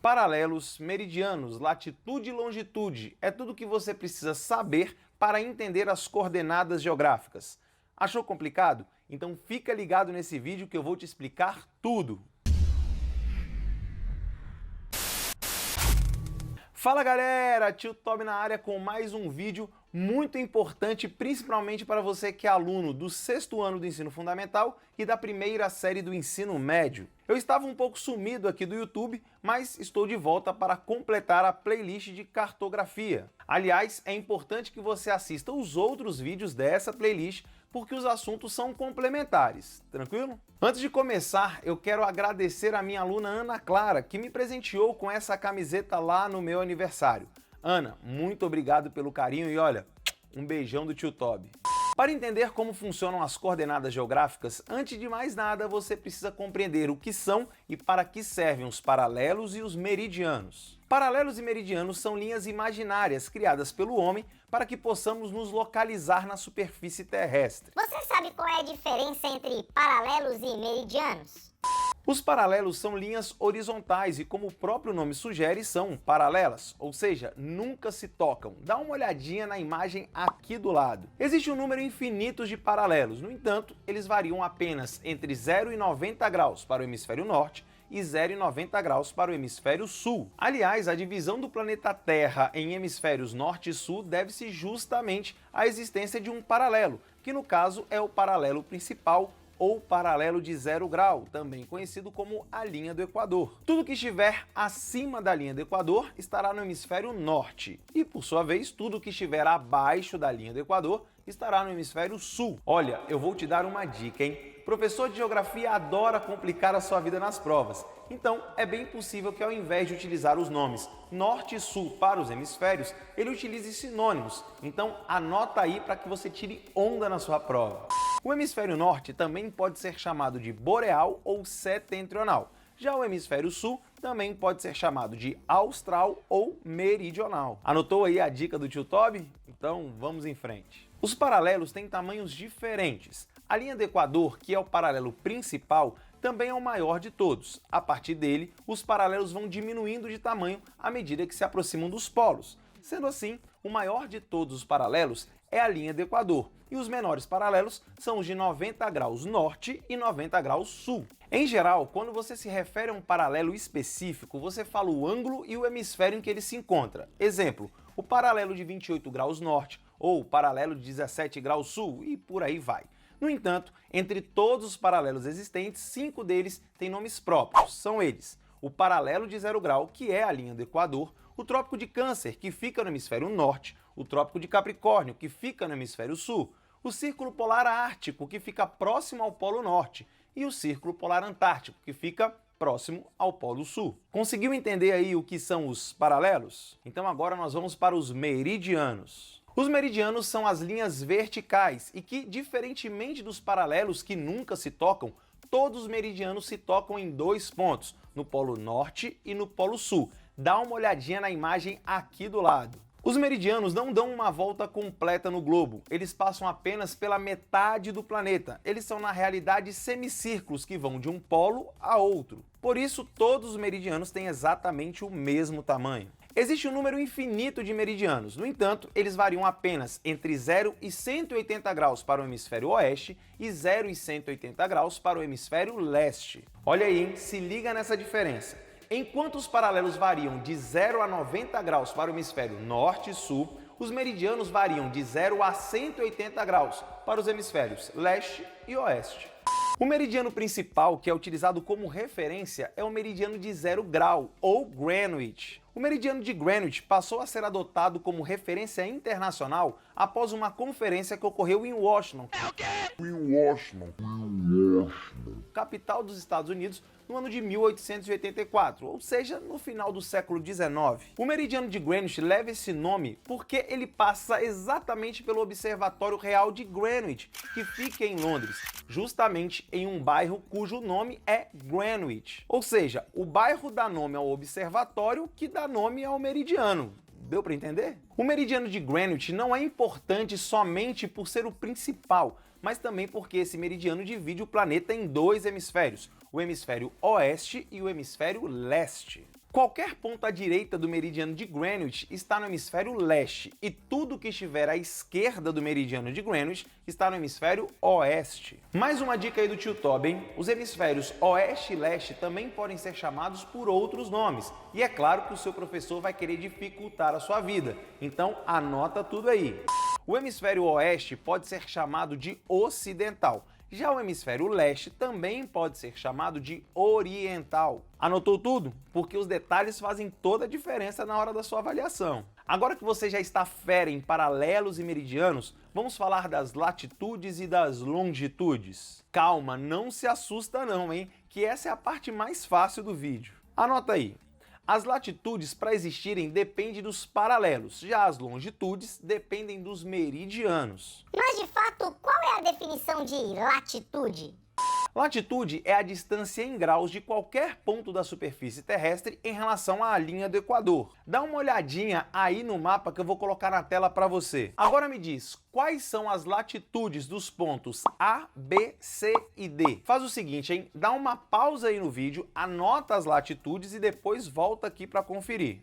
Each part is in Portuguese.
Paralelos, meridianos, latitude e longitude é tudo o que você precisa saber para entender as coordenadas geográficas. Achou complicado? Então fica ligado nesse vídeo que eu vou te explicar tudo. Fala galera, Tio Toby na área com mais um vídeo muito importante, principalmente para você que é aluno do 6º ano do ensino fundamental e da primeira série do ensino médio. Eu estava um pouco sumido aqui do YouTube, mas estou de volta para completar a playlist de cartografia. Aliás, é importante que você assista os outros vídeos dessa playlist, porque os assuntos são complementares, tranquilo? Antes de começar, eu quero agradecer a minha aluna Ana Clara, que me presenteou com essa camiseta lá no meu aniversário. Ana, muito obrigado pelo carinho e olha, um beijão do Tio Toby. Para entender como funcionam as coordenadas geográficas, antes de mais nada você precisa compreender o que são e para que servem os paralelos e os meridianos. Paralelos e meridianos são linhas imaginárias criadas pelo homem para que possamos nos localizar na superfície terrestre. Você sabe qual é a diferença entre paralelos e meridianos? Os paralelos são linhas horizontais e, como o próprio nome sugere, são paralelas, ou seja, nunca se tocam. Dá uma olhadinha na imagem aqui do lado. Existe um número infinito de paralelos, no entanto, eles variam apenas entre 0 e 90 graus para o hemisfério norte e 0 e 90 graus para o hemisfério sul. Aliás, a divisão do planeta Terra em hemisférios norte e sul deve-se justamente à existência de um paralelo, que no caso é o paralelo principal, ou paralelo de 0 grau, também conhecido como a linha do Equador. Tudo que estiver acima da linha do Equador estará no hemisfério norte, e por sua vez, tudo que estiver abaixo da linha do Equador estará no hemisfério sul. Olha, eu vou te dar uma dica, hein? Professor de geografia adora complicar a sua vida nas provas, então é bem possível que ao invés de utilizar os nomes norte e sul para os hemisférios, ele utilize sinônimos. Então anota aí para que você tire onda na sua prova. O hemisfério norte também pode ser chamado de boreal ou setentrional. Já o hemisfério sul também pode ser chamado de austral ou meridional. Anotou aí a dica do Tio Toby? Então vamos em frente. Os paralelos têm tamanhos diferentes. A linha do Equador, que é o paralelo principal, também é o maior de todos. A partir dele, os paralelos vão diminuindo de tamanho à medida que se aproximam dos polos. Sendo assim, o maior de todos os paralelos é a linha do Equador, e os menores paralelos são os de 90 graus norte e 90 graus sul. Em geral, quando você se refere a um paralelo específico, você fala o ângulo e o hemisfério em que ele se encontra. Exemplo, o paralelo de 28 graus norte ou o paralelo de 17 graus sul e por aí vai. No entanto, entre todos os paralelos existentes, 5 deles têm nomes próprios. São eles: o paralelo de 0 grau, que é a linha do Equador, o Trópico de Câncer, que fica no hemisfério norte, o Trópico de Capricórnio, que fica no hemisfério sul, o Círculo Polar Ártico, que fica próximo ao Polo Norte, e o Círculo Polar Antártico, que fica próximo ao Polo Sul. Conseguiu entender aí o que são os paralelos? Então agora nós vamos para os meridianos. Os meridianos são as linhas verticais e que, diferentemente dos paralelos que nunca se tocam, todos os meridianos se tocam em 2 pontos, no Polo Norte e no Polo Sul. Dá uma olhadinha na imagem aqui do lado. Os meridianos não dão uma volta completa no globo, eles passam apenas pela metade do planeta. Eles são, na realidade, semicírculos que vão de um polo a outro. Por isso, todos os meridianos têm exatamente o mesmo tamanho. Existe um número infinito de meridianos, no entanto, eles variam apenas entre 0 e 180 graus para o hemisfério oeste e 0 e 180 graus para o hemisfério leste. Olha aí, hein? Se liga nessa diferença. Enquanto os paralelos variam de 0 a 90 graus para o hemisfério norte e sul, os meridianos variam de 0 a 180 graus para os hemisférios leste e oeste. O meridiano principal, que é utilizado como referência, é o meridiano de 0 grau, ou Greenwich. O meridiano de Greenwich passou a ser adotado como referência internacional após uma conferência que ocorreu em Washington, capital dos Estados Unidos, no ano de 1884, ou seja, no final do século XIX. O meridiano de Greenwich leva esse nome porque ele passa exatamente pelo Observatório Real de Greenwich, que fica em Londres, justamente em um bairro cujo nome é Greenwich. Ou seja, o bairro dá nome ao observatório, que dá nome ao meridiano. Deu para entender? O meridiano de Greenwich não é importante somente por ser o principal, mas também porque esse meridiano divide o planeta em 2 hemisférios, o hemisfério oeste e o hemisfério leste. Qualquer ponto à direita do meridiano de Greenwich está no hemisfério leste e tudo que estiver à esquerda do meridiano de Greenwich está no hemisfério oeste. Mais uma dica aí do tio Toby, hein? Os hemisférios oeste e leste também podem ser chamados por outros nomes. E é claro que o seu professor vai querer dificultar a sua vida, então anota tudo aí. O hemisfério oeste pode ser chamado de ocidental. Já o hemisfério leste também pode ser chamado de oriental. Anotou tudo? Porque os detalhes fazem toda a diferença na hora da sua avaliação. Agora que você já está fera em paralelos e meridianos, vamos falar das latitudes e das longitudes. Calma, não se assusta não, hein? Que essa é a parte mais fácil do vídeo. Anota aí. As latitudes, para existirem, dependem dos paralelos, já as longitudes dependem dos meridianos. Mas, de fato, qual é a definição de latitude? Latitude é a distância em graus de qualquer ponto da superfície terrestre em relação à linha do Equador. Dá uma olhadinha aí no mapa que eu vou colocar na tela para você. Agora me diz, quais são as latitudes dos pontos A, B, C e D? Faz o seguinte, hein? Dá uma pausa aí no vídeo, anota as latitudes e depois volta aqui para conferir.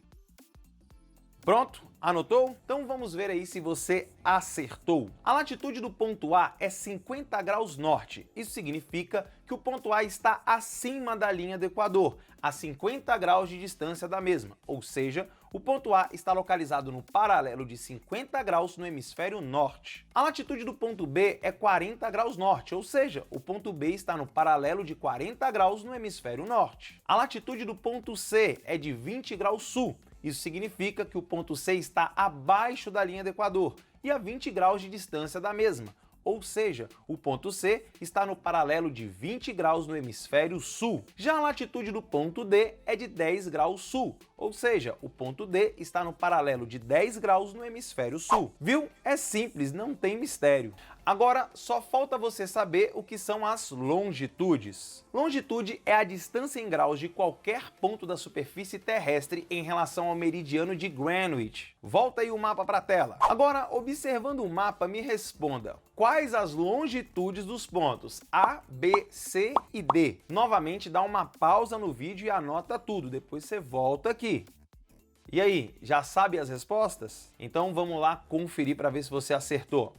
Pronto? Anotou? Então vamos ver aí se você acertou. A latitude do ponto A é 50 graus norte. Isso significa que o ponto A está acima da linha do Equador, a 50 graus de distância da mesma. Ou seja, o ponto A está localizado no paralelo de 50 graus no hemisfério norte. A latitude do ponto B é 40 graus norte, ou seja, o ponto B está no paralelo de 40 graus no hemisfério norte. A latitude do ponto C é de 20 graus sul. Isso significa que o ponto C está abaixo da linha do Equador e a 20 graus de distância da mesma. Ou seja, o ponto C está no paralelo de 20 graus no hemisfério sul. Já a latitude do ponto D é de 10 graus sul, ou seja, o ponto D está no paralelo de 10 graus no hemisfério sul. Viu? É simples, não tem mistério. Agora, só falta você saber o que são as longitudes. Longitude é a distância em graus de qualquer ponto da superfície terrestre em relação ao meridiano de Greenwich. Volta aí o mapa para a tela. Agora, observando o mapa, me responda. Quais as longitudes dos pontos A, B, C e D? Novamente, dá uma pausa no vídeo e anota tudo, depois você volta aqui. E aí, já sabe as respostas? Então vamos lá conferir para ver se você acertou.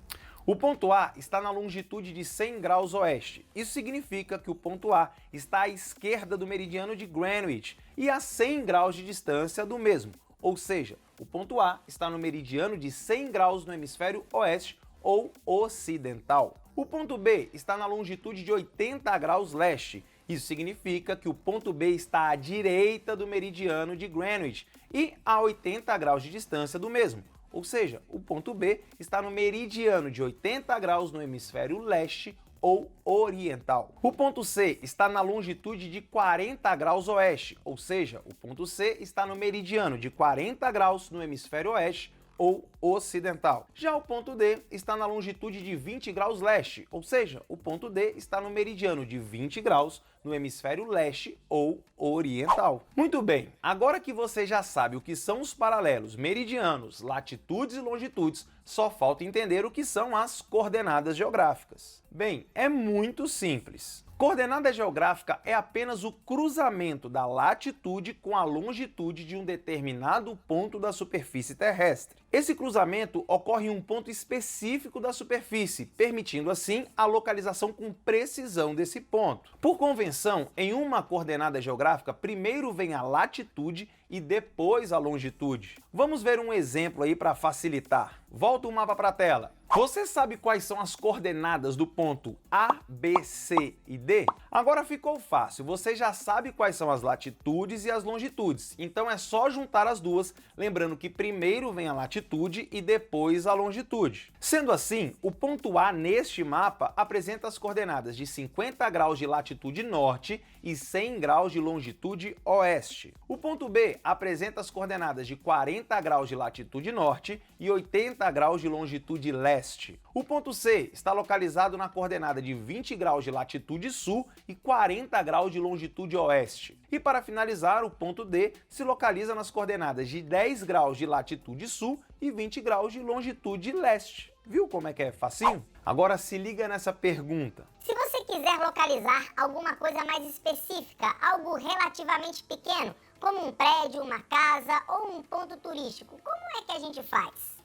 O ponto A está na longitude de 100 graus oeste. Isso significa que o ponto A está à esquerda do meridiano de Greenwich e a 100 graus de distância do mesmo. Ou seja, o ponto A está no meridiano de 100 graus no hemisfério oeste ou ocidental. O ponto B está na longitude de 80 graus leste. Isso significa que o ponto B está à direita do meridiano de Greenwich e a 80 graus de distância do mesmo. Ou seja, o ponto B está no meridiano de 80 graus no hemisfério leste ou oriental. O ponto C está na longitude de 40 graus oeste, ou seja, o ponto C está no meridiano de 40 graus no hemisfério oeste ou ocidental. Já o ponto D está na longitude de 20 graus leste, ou seja, o ponto D está no meridiano de 20 graus no hemisfério leste ou oriental. Muito bem, agora que você já sabe o que são os paralelos, meridianos, latitudes e longitudes, só falta entender o que são as coordenadas geográficas. Bem, é muito simples. Coordenada geográfica é apenas o cruzamento da latitude com a longitude de um determinado ponto da superfície terrestre. Esse cruzamento ocorre em um ponto específico da superfície, permitindo assim a localização com precisão desse ponto. Por convenção, em uma coordenada geográfica, primeiro vem a latitude e depois a longitude. Vamos ver um exemplo aí para facilitar. Volta o mapa para a tela. Você sabe quais são as coordenadas do ponto A, B, C e D? Agora ficou fácil, você já sabe quais são as latitudes e as longitudes, então é só juntar as duas, lembrando que primeiro vem a latitude e depois a longitude. Sendo assim, o ponto A neste mapa apresenta as coordenadas de 50 graus de latitude norte e 100 graus de longitude oeste. O ponto B apresenta as coordenadas de 40 graus de latitude norte e 80 graus de longitude leste. O ponto C está localizado na coordenada de 20 graus de latitude sul e 40 graus de longitude oeste. E para finalizar, o ponto D se localiza nas coordenadas de 10 graus de latitude sul e 20 graus de longitude leste. Viu como é que é facinho? Agora se liga nessa pergunta. Se você quiser localizar alguma coisa mais específica, algo relativamente pequeno, como um prédio, uma casa ou um ponto turístico. Como é que a gente faz?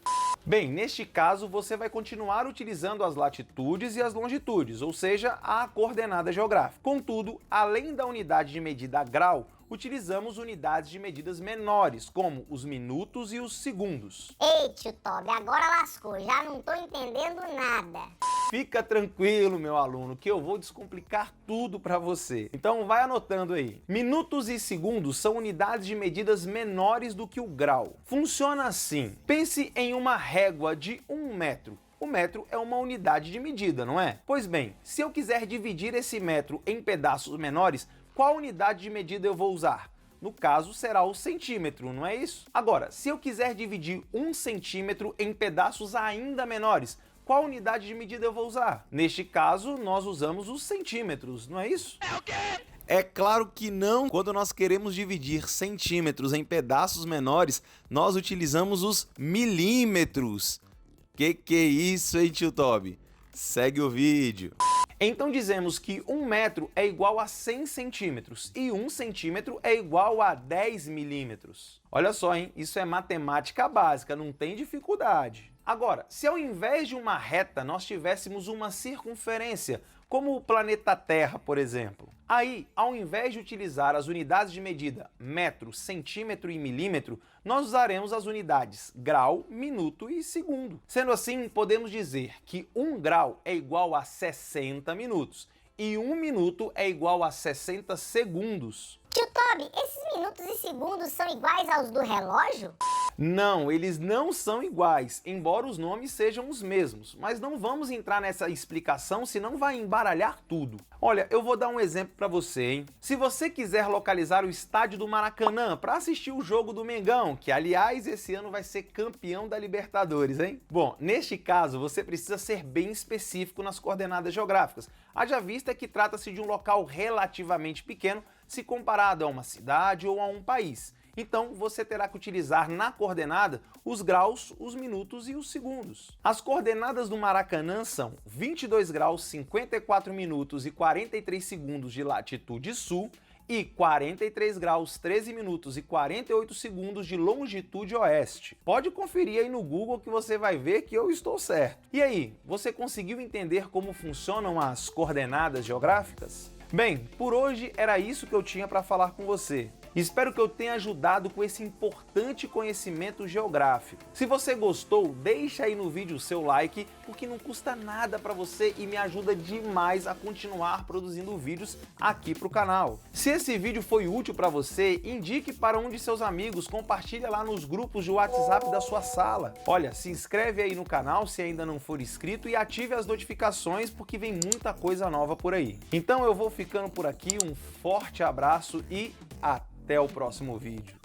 Bem, neste caso você vai continuar utilizando as latitudes e as longitudes, ou seja, a coordenada geográfica. Contudo, além da unidade de medida grau, utilizamos unidades de medidas menores, como os minutos e os segundos. Ei, tio Tobi, agora lascou, já não tô entendendo nada. Fica tranquilo, meu aluno, que eu vou descomplicar tudo para você. Então vai anotando aí. Minutos e segundos são unidades de medidas menores do que o grau. Funciona assim. Pense em uma régua de 1 metro. O metro é uma unidade de medida, não é? Pois bem, se eu quiser dividir esse metro em pedaços menores, qual unidade de medida eu vou usar? No caso, será o centímetro, não é isso? Agora, se eu quiser dividir 1 centímetro em pedaços ainda menores, qual unidade de medida eu vou usar? Neste caso, nós usamos os centímetros, não é isso? É o quê? É claro que não. Quando nós queremos dividir centímetros em pedaços menores, nós utilizamos os milímetros. Que é isso, hein, tio Tobi? Segue o vídeo. Então dizemos que 1 metro é igual a 100 centímetros e 1 centímetro é igual a 10 milímetros. Olha só, hein? Isso é matemática básica, não tem dificuldade. Agora, se ao invés de uma reta nós tivéssemos uma circunferência, como o planeta Terra, por exemplo, aí, ao invés de utilizar as unidades de medida metro, centímetro e milímetro, nós usaremos as unidades grau, minuto e segundo. Sendo assim, podemos dizer que 1 grau é igual a 60 minutos e 1 minuto é igual a 60 segundos. Tio Tobi, esses minutos e segundos são iguais aos do relógio? Não, eles não são iguais, embora os nomes sejam os mesmos, mas não vamos entrar nessa explicação, senão vai embaralhar tudo. Olha, eu vou dar um exemplo para você, hein? Se você quiser localizar o estádio do Maracanã para assistir o jogo do Mengão, que aliás esse ano vai ser campeão da Libertadores, hein? Bom, neste caso você precisa ser bem específico nas coordenadas geográficas, haja vista que trata-se de um local relativamente pequeno se comparado a uma cidade ou a um país. Então, você terá que utilizar na coordenada os graus, os minutos e os segundos. As coordenadas do Maracanã são 22 graus, 54 minutos e 43 segundos de latitude sul e 43 graus, 13 minutos e 48 segundos de longitude oeste. Pode conferir aí no Google que você vai ver que eu estou certo. E aí, você conseguiu entender como funcionam as coordenadas geográficas? Bem, por hoje era isso que eu tinha para falar com você. Espero que eu tenha ajudado com esse importante conhecimento geográfico. Se você gostou, deixa aí no vídeo o seu like, porque não custa nada para você e me ajuda demais a continuar produzindo vídeos aqui para o canal. Se esse vídeo foi útil para você, indique para um de seus amigos, compartilha lá nos grupos de WhatsApp da sua sala. Olha, se inscreve aí no canal se ainda não for inscrito e ative as notificações porque vem muita coisa nova por aí. Então eu vou ficando por aqui, um forte abraço e até o próximo vídeo.